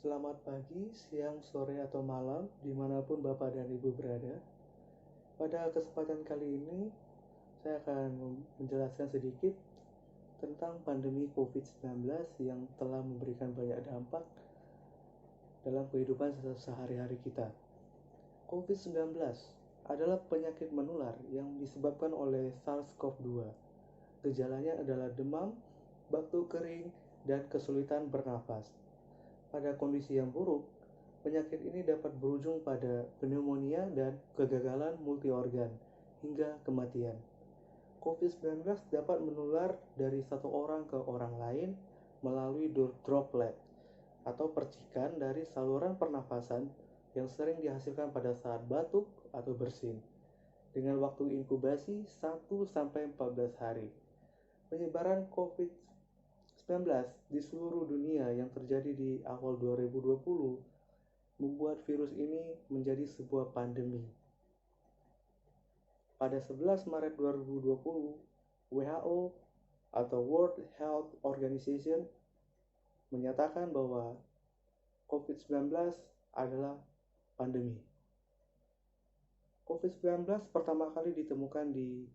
Selamat pagi, siang, sore, atau malam, dimanapun Bapak dan Ibu berada. Pada kesempatan kali ini, saya akan menjelaskan sedikit tentang pandemi COVID-19 yang telah memberikan banyak dampak dalam kehidupan sehari-hari kita. COVID-19 adalah penyakit menular yang disebabkan oleh SARS-CoV-2. Gejalanya adalah demam, batuk kering, dan kesulitan bernafas. Pada kondisi yang buruk, penyakit ini dapat berujung pada pneumonia dan kegagalan multiorgan hingga kematian. COVID-19 dapat menular dari satu orang ke orang lain melalui droplet atau percikan dari saluran pernafasan yang sering dihasilkan pada saat batuk atau bersin dengan waktu inkubasi 1-14 hari. Penyebaran COVID-19 di seluruh dunia yang terjadi di awal 2020 membuat virus ini menjadi sebuah pandemi. Pada 11 Maret 2020, WHO atau World Health Organization menyatakan bahwa COVID-19 adalah pandemi. COVID-19 pertama kali ditemukan di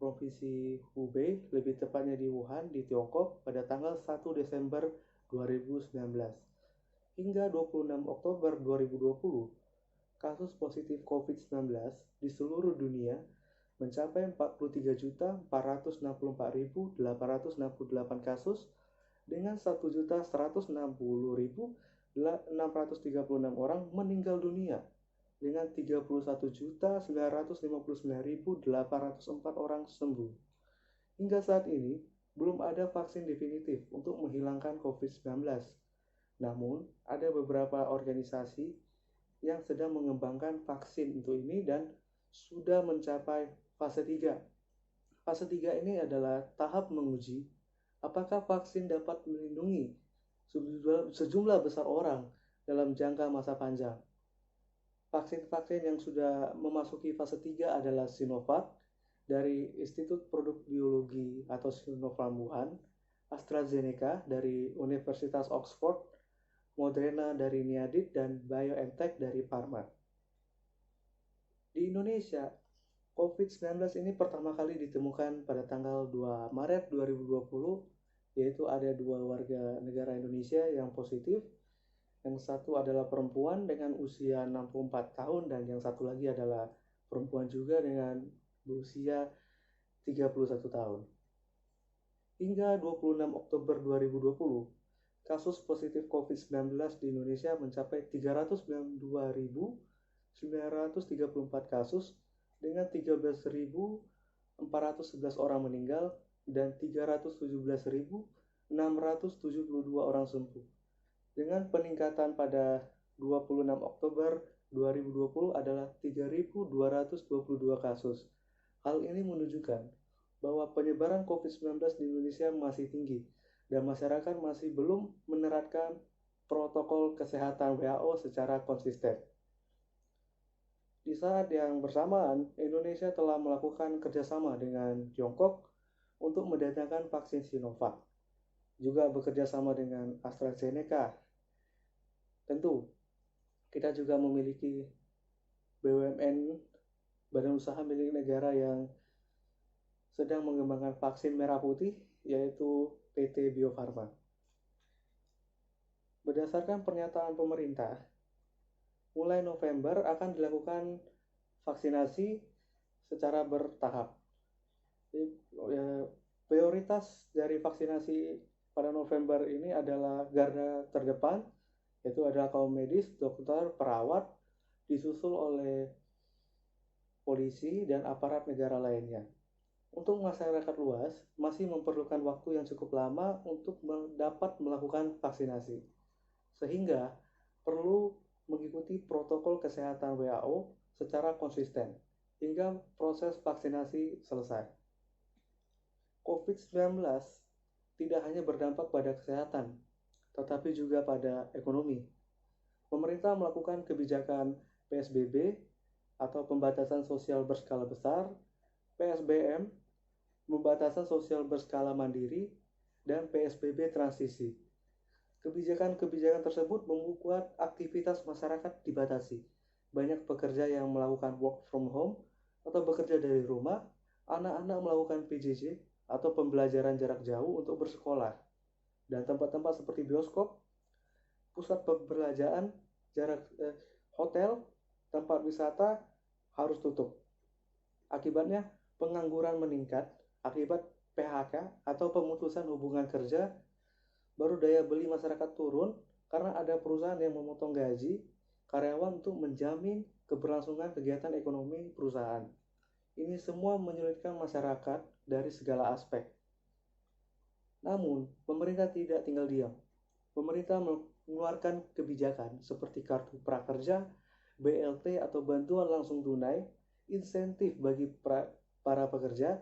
Provinsi Hubei, lebih tepatnya di Wuhan, di Tiongkok pada tanggal 1 Desember 2019. Hingga 26 Oktober 2020, kasus positif COVID-19 di seluruh dunia mencapai 43.464.868 kasus dengan 1.160.636 orang meninggal dunia dengan 31.959.804 orang sembuh. Hingga saat ini, belum ada vaksin definitif untuk menghilangkan COVID-19. Namun, ada beberapa organisasi yang sedang mengembangkan vaksin untuk ini dan sudah mencapai fase 3. Fase 3 ini adalah tahap menguji apakah vaksin dapat melindungi sejumlah besar orang dalam jangka masa panjang. Vaksin-vaksin yang sudah memasuki fase 3 adalah Sinovac dari Institut Produk Biologi atau Sinopharm Wuhan, AstraZeneca dari Universitas Oxford, Moderna dari Niadit, dan BioNTech dari Pharma. Di Indonesia, COVID-19 ini pertama kali ditemukan pada tanggal 2 Maret 2020, yaitu ada 2 warga negara Indonesia yang positif. Yang satu adalah perempuan dengan usia 64 tahun dan yang satu lagi adalah perempuan juga dengan berusia 31 tahun. Hingga 26 Oktober 2020, kasus positif COVID-19 di Indonesia mencapai 392.934 kasus dengan 13.411 orang meninggal dan 317.672 orang sembuh. Dengan peningkatan pada 26 Oktober 2020 adalah 3.222 kasus. Hal ini menunjukkan bahwa penyebaran COVID-19 di Indonesia masih tinggi dan masyarakat masih belum menerapkan protokol kesehatan WHO secara konsisten. Di saat yang bersamaan, Indonesia telah melakukan kerjasama dengan Tiongkok untuk mendatangkan vaksin Sinovac, juga bekerja sama dengan AstraZeneca. Tentu, kita juga memiliki BUMN, badan usaha milik negara yang sedang mengembangkan vaksin merah putih, yaitu PT Bio Farma. Berdasarkan pernyataan pemerintah, mulai November akan dilakukan vaksinasi secara bertahap. Prioritas dari vaksinasi pada November ini adalah garda terdepan, yaitu adalah kaum medis, dokter, perawat, disusul oleh polisi dan aparat negara lainnya. Untuk masyarakat luas, masih memerlukan waktu yang cukup lama untuk dapat melakukan vaksinasi. Sehingga perlu mengikuti protokol kesehatan WHO secara konsisten hingga proses vaksinasi selesai. COVID-19 tidak hanya berdampak pada kesehatan, tetapi juga pada ekonomi. Pemerintah melakukan kebijakan PSBB atau pembatasan sosial berskala besar, PSBM, pembatasan sosial berskala mandiri, dan PSBB transisi. Kebijakan-kebijakan tersebut membuat aktivitas masyarakat dibatasi. Banyak pekerja yang melakukan work from home atau bekerja dari rumah, anak-anak melakukan PJJ atau pembelajaran jarak jauh untuk bersekolah. Dan tempat-tempat seperti bioskop, pusat perbelanjaan, hotel, tempat wisata harus tutup. Akibatnya, pengangguran meningkat akibat PHK atau pemutusan hubungan kerja. Baru daya beli masyarakat turun karena ada perusahaan yang memotong gaji karyawan untuk menjamin keberlangsungan kegiatan ekonomi perusahaan. Ini semua menyulitkan masyarakat dari segala aspek. Namun, pemerintah tidak tinggal diam. Pemerintah mengeluarkan kebijakan seperti kartu prakerja, BLT atau bantuan langsung tunai, insentif bagi para pekerja,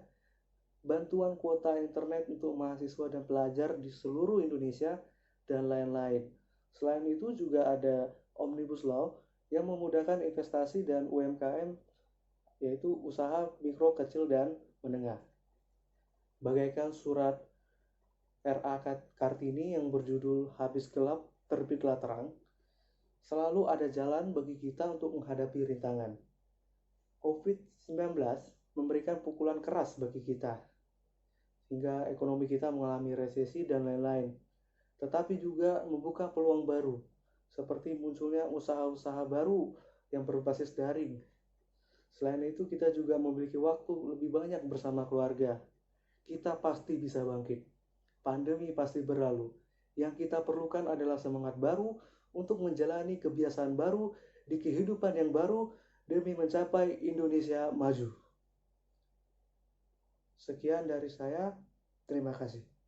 bantuan kuota internet untuk mahasiswa dan pelajar di seluruh Indonesia, dan lain-lain. Selain itu juga ada Omnibus Law yang memudahkan investasi dan UMKM, yaitu usaha mikro, kecil, dan menengah. Bagaikan surat R.A. Kartini yang berjudul Habis Gelap, Terbitlah Terang, selalu ada jalan bagi kita untuk menghadapi rintangan. COVID-19 memberikan pukulan keras bagi kita, hingga ekonomi kita mengalami resesi dan lain-lain. Tetapi juga membuka peluang baru, seperti munculnya usaha-usaha baru yang berbasis daring. Selain itu, kita juga memiliki waktu lebih banyak bersama keluarga. Kita pasti bisa bangkit. Pandemi pasti berlalu. Yang kita perlukan adalah semangat baru untuk menjalani kebiasaan baru di kehidupan yang baru demi mencapai Indonesia maju. Sekian dari saya. Terima kasih.